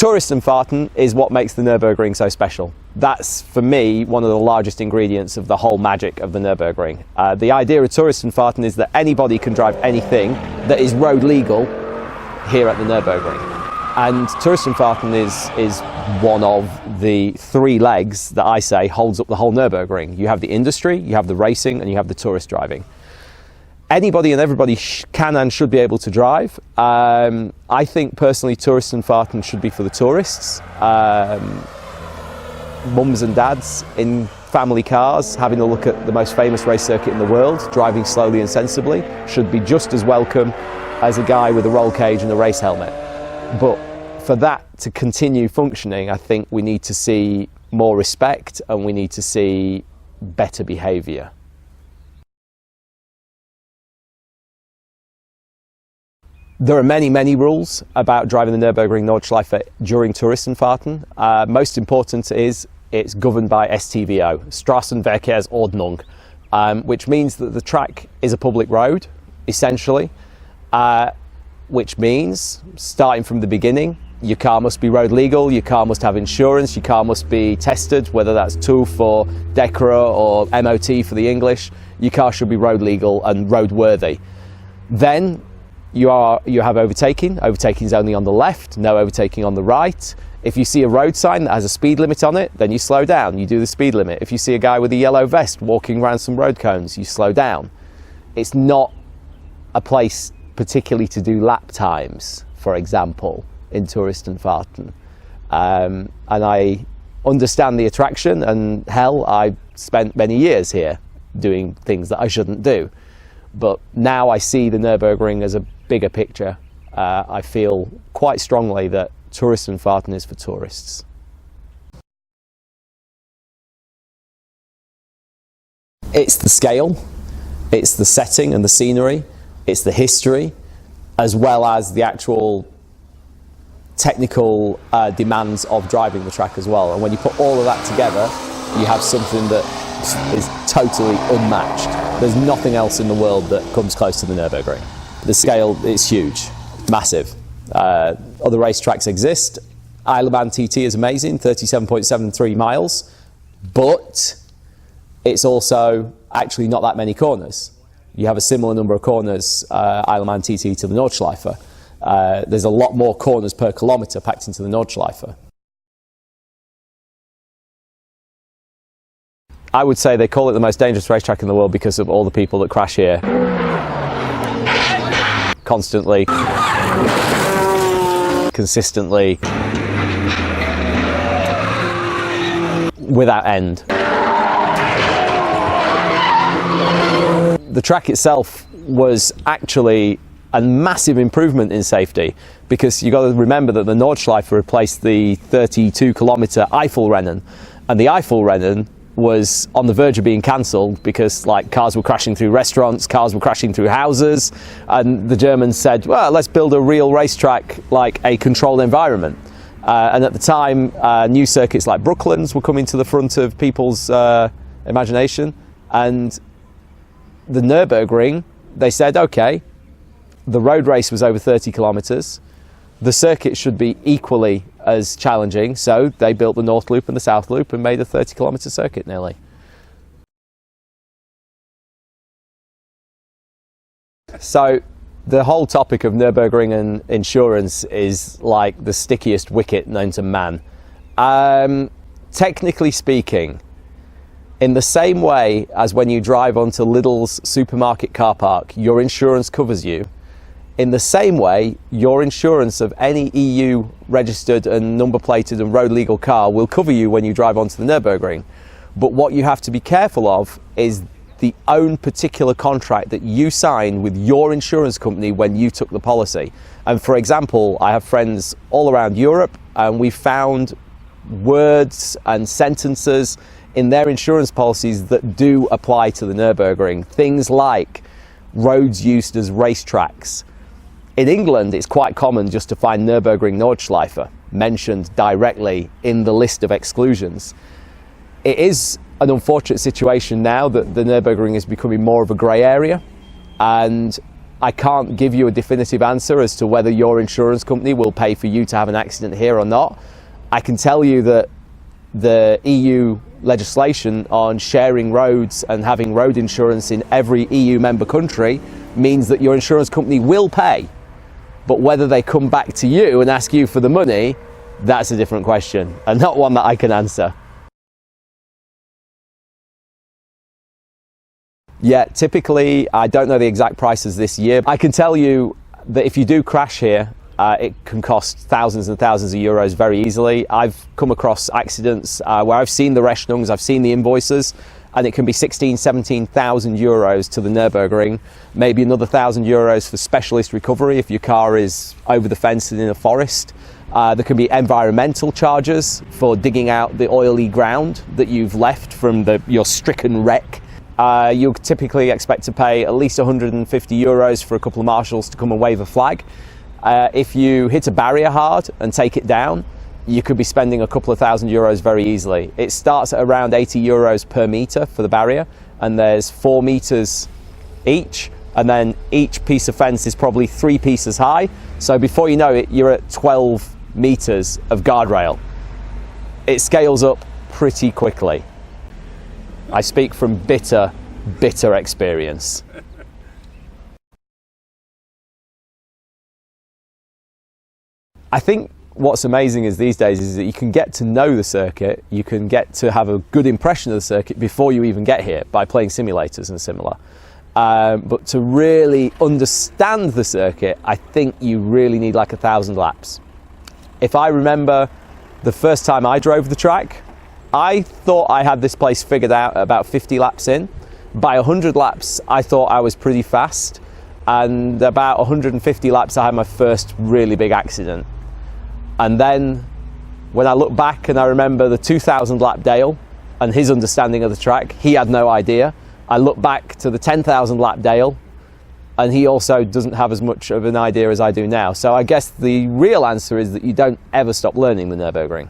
Touristenfahrten is what makes the Nürburgring so special. That's, for me, one of the largest ingredients of the whole magic of the Nürburgring. The idea of Touristenfahrten is that anybody can drive anything that is road legal here at the Nürburgring. And Touristenfahrten is one of the three legs that I say holds up the whole Nürburgring. You have the industry, you have the racing, and you have the tourist driving. Anybody and everybody can and should be able to drive. I think personally Touristenfahrten should be for the tourists. Mums and dads in family cars having a look at the most famous race circuit in the world, driving slowly and sensibly, should be just as welcome as a guy with a roll cage and a race helmet. But for that to continue functioning, I think we need to see more respect and we need to see better behaviour. There are many, many rules about driving the Nürburgring Nordschleife during Touristenfahrten. Most important is it's governed by STVO, Straßenverkehrsordnung, which means that the track is a public road, essentially, which means, starting from the beginning, your car must be road legal, your car must have insurance, your car must be tested, whether that's TÜV or DECRA or MOT for the English. Your car should be road legal and roadworthy. Then you have overtaking. Overtaking is only on the left, no overtaking on the right. If you see a road sign that has a speed limit on it, then you slow down, you do the speed limit. If you see a guy with a yellow vest walking around some road cones, you slow down. It's not a place particularly to do lap times, for example, in Touristenfahrten. And I understand the attraction, and hell, I spent many years here doing things that I shouldn't do. But now I see the Nürburgring as a bigger picture. I feel quite strongly that Touristenfahrten is for tourists. It's the scale, it's the setting and the scenery, it's the history, as well as the actual technical demands of driving the track as well. And when you put all of that together, you have something that is totally unmatched. There's nothing else in the world that comes close to the Nürburgring. The scale is huge, massive. Other racetracks exist. Lambell TT is amazing, 37.73 miles, but it's also actually not that many corners. You have a similar number of corners, Lambell TT to the Nordschleife. There's a lot more corners per kilometre packed into the Nordschleife. I would say they call it the most dangerous racetrack in the world because of all the people that crash here constantly, consistently, without end. The track itself was actually a massive improvement in safety, because you've got to remember that the Nordschleife replaced the 32-kilometre Eifelrennen, and the Eifelrennen was on the verge of being cancelled because cars were crashing through restaurants, cars were crashing through houses, and the Germans said, well, let's build a real racetrack like a controlled environment. And at the time, new circuits like Brooklands were coming to the front of people's imagination, and the Nürburgring, they said, okay, the road race was over 30 kilometres, the circuit should be equally as challenging, so they built the North Loop and the South Loop and made a 30-kilometre circuit nearly. So the whole topic of Nürburgring and insurance is like the stickiest wicket known to man. Technically speaking, in the same way as when you drive onto Lidl's supermarket car park, your insurance covers you, in the same way, your insurance of any EU registered and number plated and road legal car will cover you when you drive onto the Nürburgring. But what you have to be careful of is the own particular contract that you signed with your insurance company when you took the policy. And for example, I have friends all around Europe, and we found words and sentences in their insurance policies that do apply to the Nürburgring. Things like roads used as racetracks. In England, it's quite common just to find Nürburgring Nordschleife mentioned directly in the list of exclusions. It is an unfortunate situation now that the Nürburgring is becoming more of a grey area, and I can't give you a definitive answer as to whether your insurance company will pay for you to have an accident here or not. I can tell you that the EU legislation on sharing roads and having road insurance in every EU member country means that your insurance company will pay. But whether they come back to you and ask you for the money, that's a different question, and not one that I can answer. Yeah, typically, I don't know the exact prices this year. I can tell you that if you do crash here, it can cost thousands and thousands of euros very easily. I've come across accidents where I've seen the Rechnungs, I've seen the invoices, and it can be 16,000, 17,000 euros to the Nürburgring, maybe another 1,000 euros for specialist recovery if your car is over the fence and in a forest. There can be environmental charges for digging out the oily ground that you've left from your stricken wreck. You'll typically expect to pay at least 150 euros for a couple of marshals to come and wave a flag. If you hit a barrier hard and take it down, you could be spending a couple of thousand euros very easily. It starts at around 80 euros per metre for the barrier, and there's 4 metres each, and then each piece of fence is probably 3 pieces high. So before you know it, you're at 12 metres of guardrail. It scales up pretty quickly. I speak from bitter experience. I think what's amazing is these days is that you can get to know the circuit, you can get to have a good impression of the circuit before you even get here by playing simulators and similar. But to really understand the circuit, I think you really need like 1,000 laps. If I remember the first time I drove the track, I thought I had this place figured out about 50 laps in. By 100 laps, I thought I was pretty fast. And about 150 laps, I had my first really big accident. And then when I look back and I remember the 2,000 lap Dale and his understanding of the track, he had no idea. I look back to the 10,000 lap Dale and he also doesn't have as much of an idea as I do now. So I guess the real answer is that you don't ever stop learning the Nürburgring.